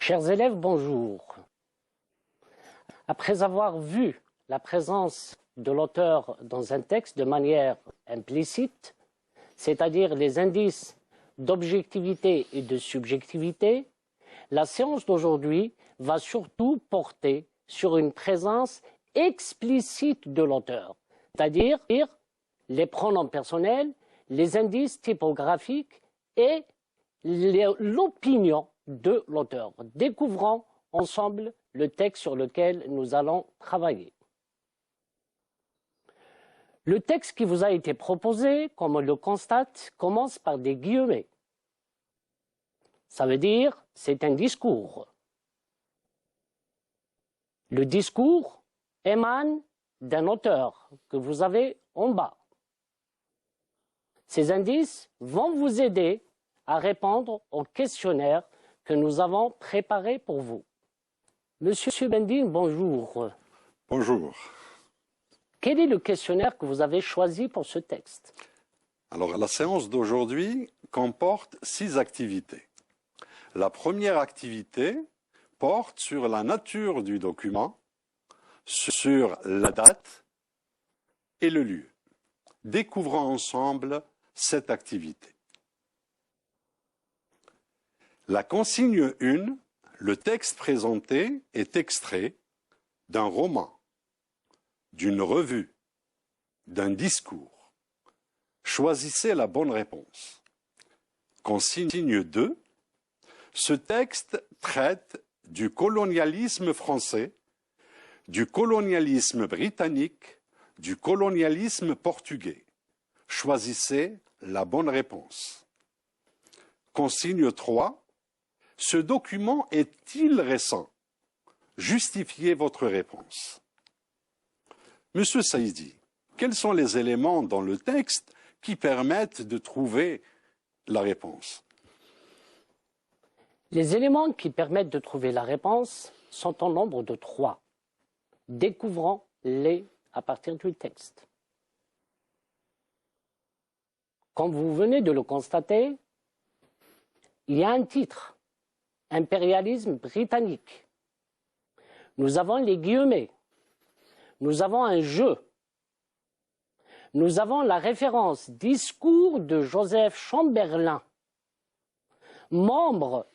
Chers élèves, bonjour. Après avoir vu la présence de l'auteur dans un texte de manière implicite, c'est-à-dire les indices d'objectivité et de subjectivité, la séance d'aujourd'hui va surtout porter sur une présence explicite de l'auteur, c'est-à-dire les pronoms personnels, les indices typographiques et l'opinion de l'auteur. Découvrons ensemble le texte sur lequel nous allons travailler. Le texte qui vous a été proposé, comme on le constate, commence par des guillemets. Ça veut dire c'est un discours. Le discours émane d'un auteur que vous avez en bas. Ces indices vont vous aider à répondre au questionnaire que nous avons préparé pour vous. Monsieur Bendine, bonjour. Bonjour. Quel est le questionnaire que vous avez choisi pour ce texte? Alors, la séance d'aujourd'hui comporte 6 activités. La première activité porte sur la nature du document, sur la date et le lieu. Découvrons ensemble cette activité. La consigne 1, le texte présenté est extrait d'un roman, d'une revue, d'un discours. Choisissez la bonne réponse. Consigne 2, ce texte traite du colonialisme français, du colonialisme britannique, du colonialisme portugais. Choisissez la bonne réponse. Consigne 3, ce document est-il récent? Justifiez votre réponse. Monsieur Saïdi, quels sont les éléments dans le texte qui permettent de trouver la réponse? Les éléments qui permettent de trouver la réponse sont en nombre de 3. Découvrons-les à partir du texte. Comme vous venez de le constater, il y a un titre, Impérialisme britannique. Nous avons les guillemets. Nous avons un jeu. Nous avons la référence discours de Joseph Chamberlain, membre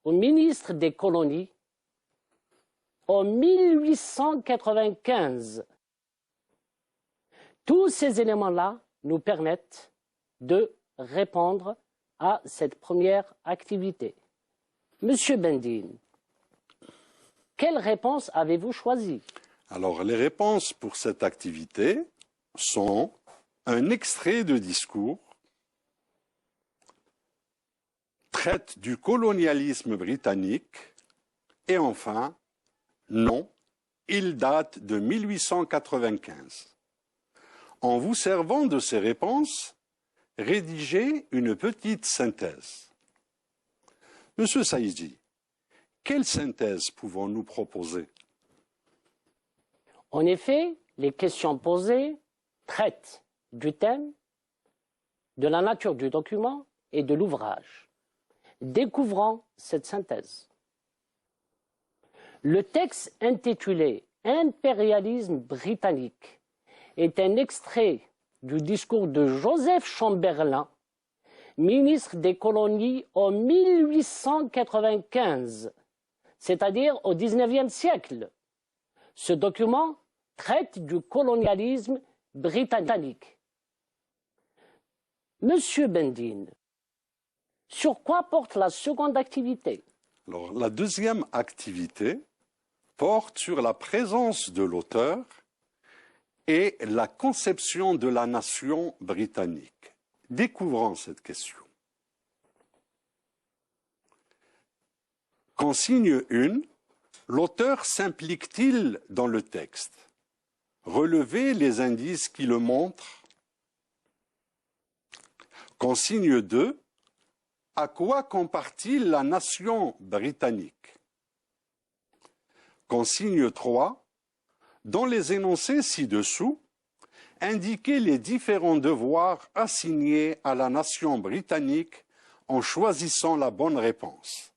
au ministre des colonies en 1895. Tous ces éléments-là nous permettent de répondre à cette première activité. Monsieur Bendine, quelle réponse avez-vous choisie? Alors, les réponses pour cette activité sont un extrait de discours, traite du colonialisme britannique et enfin, non, il date de 1895. En vous servant de ces réponses, rédigez une petite synthèse. Monsieur Saïdi, quelle synthèse pouvons-nous proposer? En effet, les questions posées traitent du thème, de la nature du document et de l'ouvrage. Découvrons cette synthèse. Le texte intitulé « Impérialisme britannique » est un extrait du discours de Joseph Chamberlain, ministre des colonies en 1895, c'est-à-dire au XIXe siècle. Ce document traite du colonialisme britannique. Monsieur Bendine, sur quoi porte la seconde activité? Alors, la deuxième activité porte sur la présence de l'auteur et la conception de la nation britannique. Découvrons cette question. Consigne 1, l'auteur s'implique-t-il dans le texte? Relevez les indices qui le montrent. Consigne 2, à quoi compare-t-il la nation britannique? Consigne 3, dans les énoncés ci-dessous, indiquez les différents devoirs assignés à la nation britannique en choisissant la bonne réponse.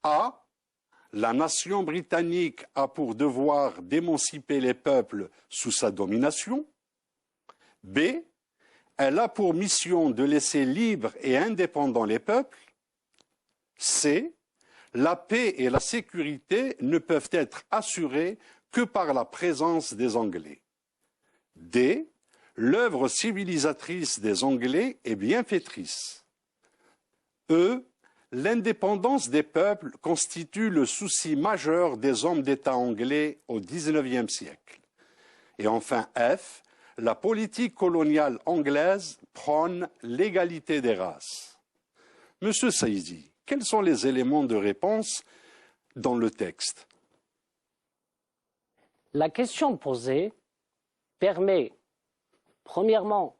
A. La nation britannique a pour devoir d'émanciper les peuples sous sa domination. B. Elle a pour mission de laisser libres et indépendants les peuples. C. La paix et la sécurité ne peuvent être assurées que par la présence des Anglais. D. L'œuvre civilisatrice des Anglais est bienfaitrice. E. L'indépendance des peuples constitue le souci majeur des hommes d'État anglais au XIXe siècle. Et enfin F. La politique coloniale anglaise prône l'égalité des races. Monsieur Saïdi, quels sont les éléments de réponse dans le texte? La question posée permet, premièrement,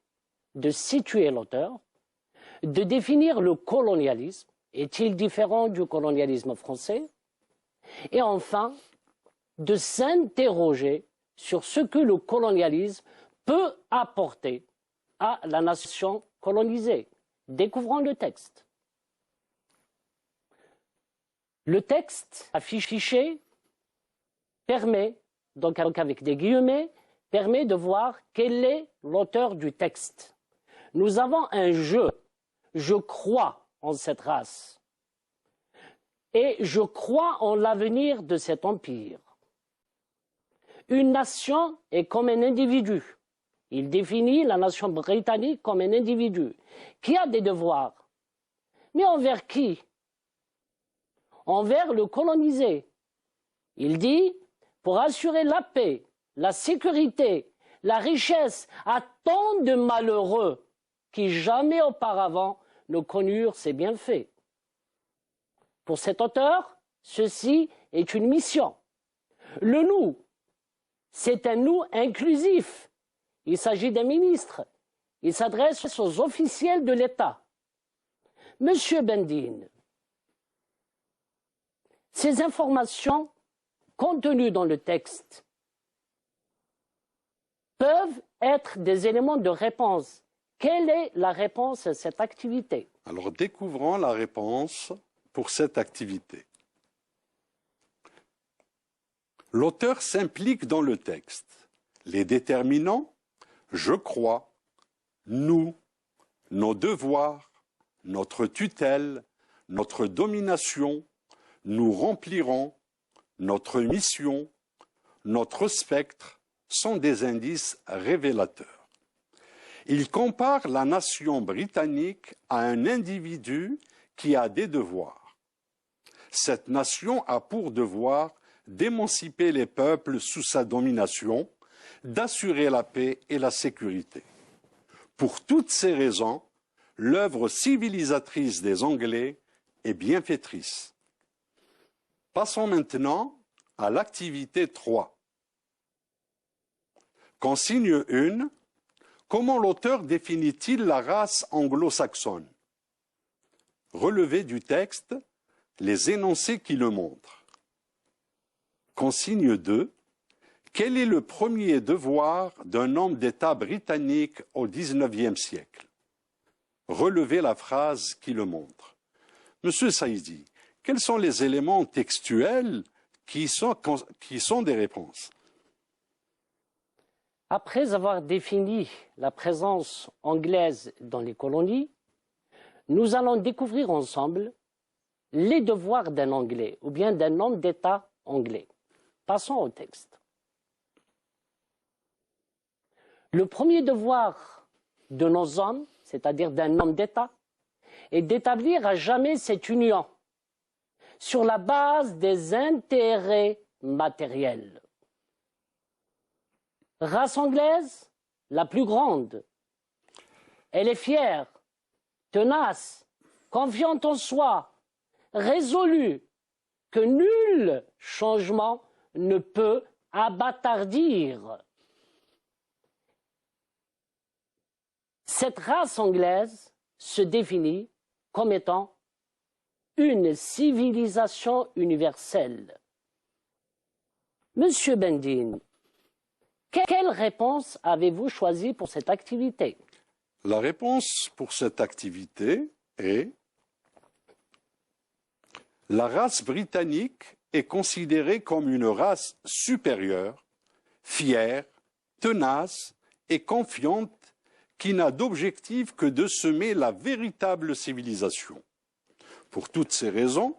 de situer l'auteur, de définir le colonialisme, est-il différent du colonialisme français? Et enfin, de s'interroger sur ce que le colonialisme peut apporter à la nation colonisée. Découvrons le texte. Le texte affiché permet, donc avec des guillemets, permet de voir quel est l'auteur du texte. Nous avons un jeu. Je crois en cette race. Et je crois en l'avenir de cet empire. Une nation est comme un individu. Il définit la nation britannique comme un individu qui a des devoirs. Mais envers qui? Envers le colonisé. Il dit, pour assurer la paix, la sécurité, la richesse à tant de malheureux qui jamais auparavant ne connurent ses bienfaits. Pour cet auteur, ceci est une mission. Le nous, c'est un nous inclusif. Il s'agit d'un ministre. Il s'adresse aux officiels de l'État. Monsieur Bendine, ces informations contenues dans le texte peuvent être des éléments de réponse. Quelle est la réponse à cette activité? Alors, découvrons la réponse pour cette activité. L'auteur s'implique dans le texte. Les déterminants, je crois, nous, nos devoirs, notre tutelle, notre domination, nous remplirons, notre mission, notre spectre sont des indices révélateurs. Il compare la nation britannique à un individu qui a des devoirs. Cette nation a pour devoir d'émanciper les peuples sous sa domination, d'assurer la paix et la sécurité. Pour toutes ces raisons, l'œuvre civilisatrice des Anglais est bienfaitrice. Passons maintenant à l'activité 3. Consigne 1. Comment l'auteur définit-il la race anglo-saxonne? Relevez du texte les énoncés qui le montrent. Consigne 2. Quel est le premier devoir d'un homme d'État britannique au XIXe siècle? Relevez la phrase qui le montre. Monsieur Saïdi, quels sont les éléments textuels qui sont des réponses? Après avoir défini la présence anglaise dans les colonies, nous allons découvrir ensemble les devoirs d'un Anglais ou bien d'un homme d'État anglais. Passons au texte. Le premier devoir de nos hommes, c'est-à-dire d'un homme d'État, est d'établir à jamais cette union sur la base des intérêts matériels. Race anglaise, la plus grande. Elle est fière, tenace, confiante en soi, résolue, que nul changement ne peut abattardir. Cette race anglaise se définit comme étant une civilisation universelle. Monsieur Bendine, quelle réponse avez-vous choisi pour cette activité? La réponse pour cette activité est La race britannique est considérée comme une race supérieure, fière, tenace et confiante qui n'a d'objectif que de semer la véritable civilisation. Pour toutes ces raisons,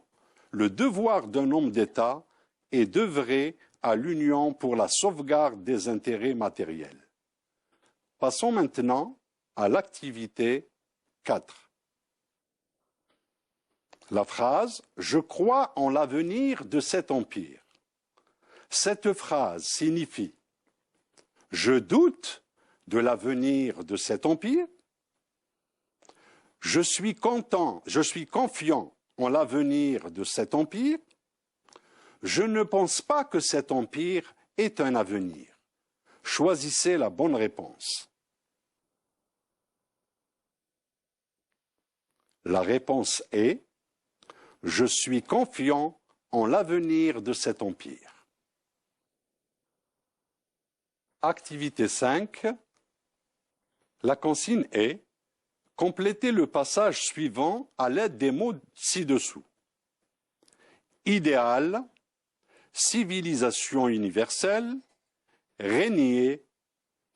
le devoir d'un homme d'État est d'œuvrer à l'union pour la sauvegarde des intérêts matériels. Passons maintenant à l'activité 4. La phrase « Je crois en l'avenir de cet empire ». Cette phrase signifie « Je doute de l'avenir de cet empire ». Je suis confiant en l'avenir de cet empire. Je ne pense pas que cet empire ait un avenir. Choisissez la bonne réponse. La réponse est « Je suis confiant en l'avenir de cet empire ». Activité 5. La consigne est « Complétez le passage suivant à l'aide des mots ci-dessous. Idéal, civilisation universelle, régner,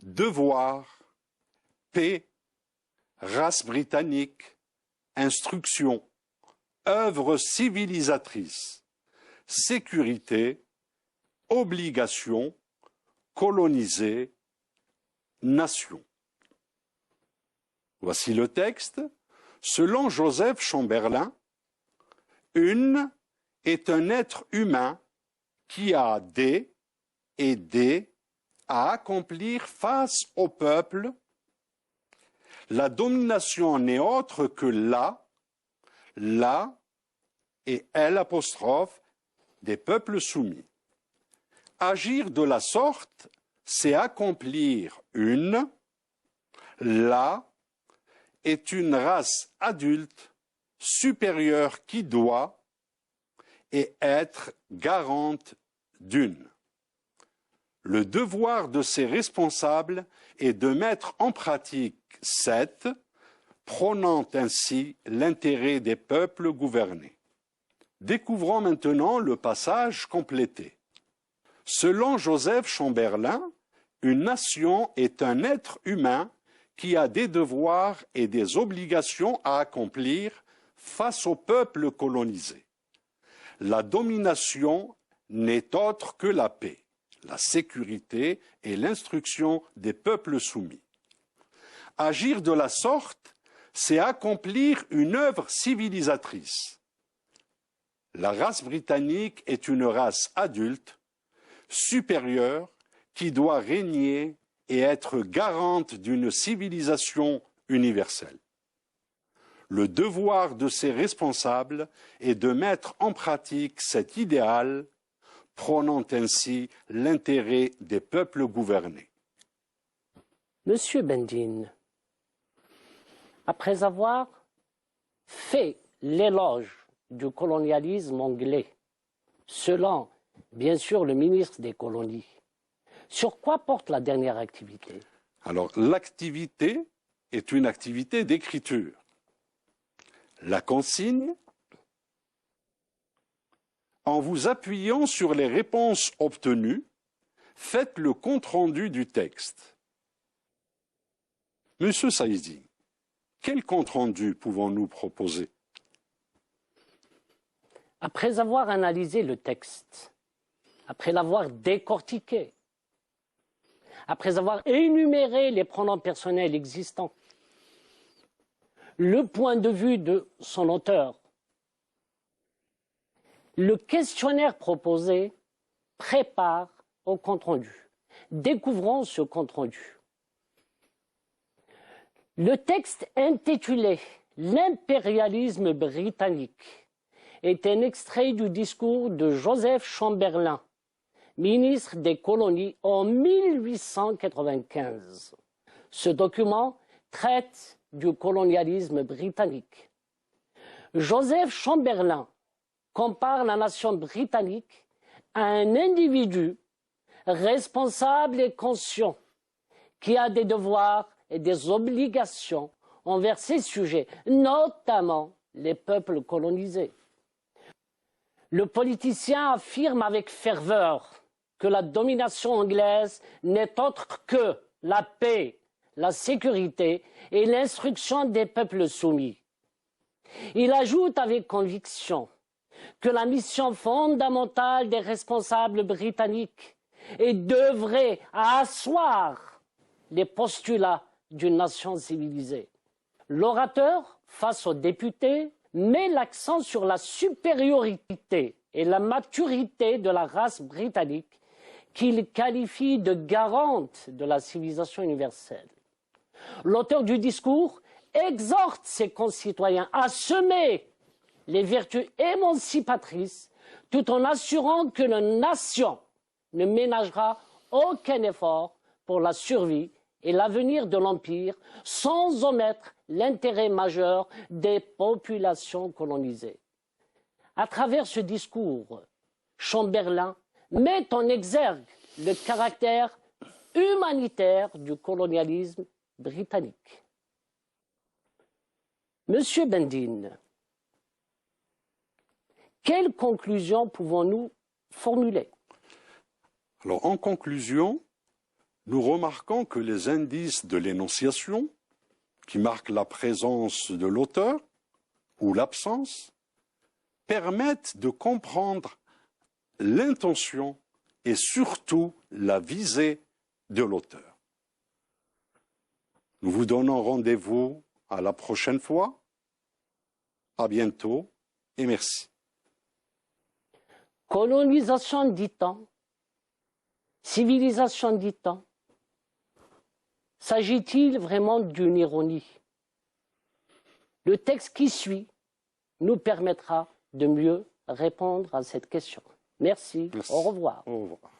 devoir, paix, race britannique, instruction, œuvre civilisatrice, sécurité, obligation, coloniser, nation. Voici le texte. Selon Joseph Chamberlain, une est un être humain qui a des à accomplir face au peuple. La domination n'est autre que la et L' des peuples soumis. Agir de la sorte, c'est accomplir la est une race adulte supérieure qui doit et être garante d'une. Le devoir de ses responsables est de mettre en pratique cette, prônant ainsi l'intérêt des peuples gouvernés. Découvrons maintenant le passage complété. Selon Joseph Chamberlain, une nation est un être humain qui a des devoirs et des obligations à accomplir face au peuple colonisé. La domination n'est autre que la paix, la sécurité et l'instruction des peuples soumis. Agir de la sorte, c'est accomplir une œuvre civilisatrice. La race britannique est une race adulte, supérieure, qui doit régner et être garante d'une civilisation universelle. Le devoir de ses responsables est de mettre en pratique cet idéal, prônant ainsi l'intérêt des peuples gouvernés. Monsieur Bendine, après avoir fait l'éloge du colonialisme anglais, selon, bien sûr, le ministre des colonies, sur quoi porte la dernière activité? Alors, l'activité est une activité d'écriture. La consigne, en vous appuyant sur les réponses obtenues, faites le compte-rendu du texte. Monsieur Saïdi, quel compte-rendu pouvons-nous proposer? Après avoir analysé le texte, après l'avoir décortiqué, après avoir énuméré les pronoms personnels existants, le point de vue de son auteur, le questionnaire proposé prépare au compte-rendu. Découvrons ce compte-rendu. Le texte intitulé « L'impérialisme britannique » est un extrait du discours de Joseph Chamberlain, ministre des colonies en 1895. Ce document traite du colonialisme britannique. Joseph Chamberlain compare la nation britannique à un individu responsable et conscient qui a des devoirs et des obligations envers ses sujets, notamment les peuples colonisés. Le politicien affirme avec ferveur que la domination anglaise n'est autre que la paix, la sécurité et l'instruction des peuples soumis. Il ajoute avec conviction que la mission fondamentale des responsables britanniques est d'œuvrer à asseoir les postulats d'une nation civilisée. L'orateur, face aux députés, met l'accent sur la supériorité et la maturité de la race britannique qu'il qualifie de garante de la civilisation universelle. L'auteur du discours exhorte ses concitoyens à semer les vertus émancipatrices tout en assurant que la nation ne ménagera aucun effort pour la survie et l'avenir de l'Empire sans omettre l'intérêt majeur des populations colonisées. À travers ce discours, Chamberlain met en exergue le caractère humanitaire du colonialisme britannique. Monsieur Bendine, quelles conclusions pouvons-nous formuler? Alors, en conclusion, nous remarquons que les indices de l'énonciation, qui marquent la présence de l'auteur ou l'absence, permettent de comprendre l'intention et surtout la visée de l'auteur. Nous vous donnons rendez-vous à la prochaine fois. À bientôt et merci. Colonisation dit-on, civilisation dit-on, s'agit-il vraiment d'une ironie? Le texte qui suit nous permettra de mieux répondre à cette question. Merci. Merci. Au revoir. Au revoir.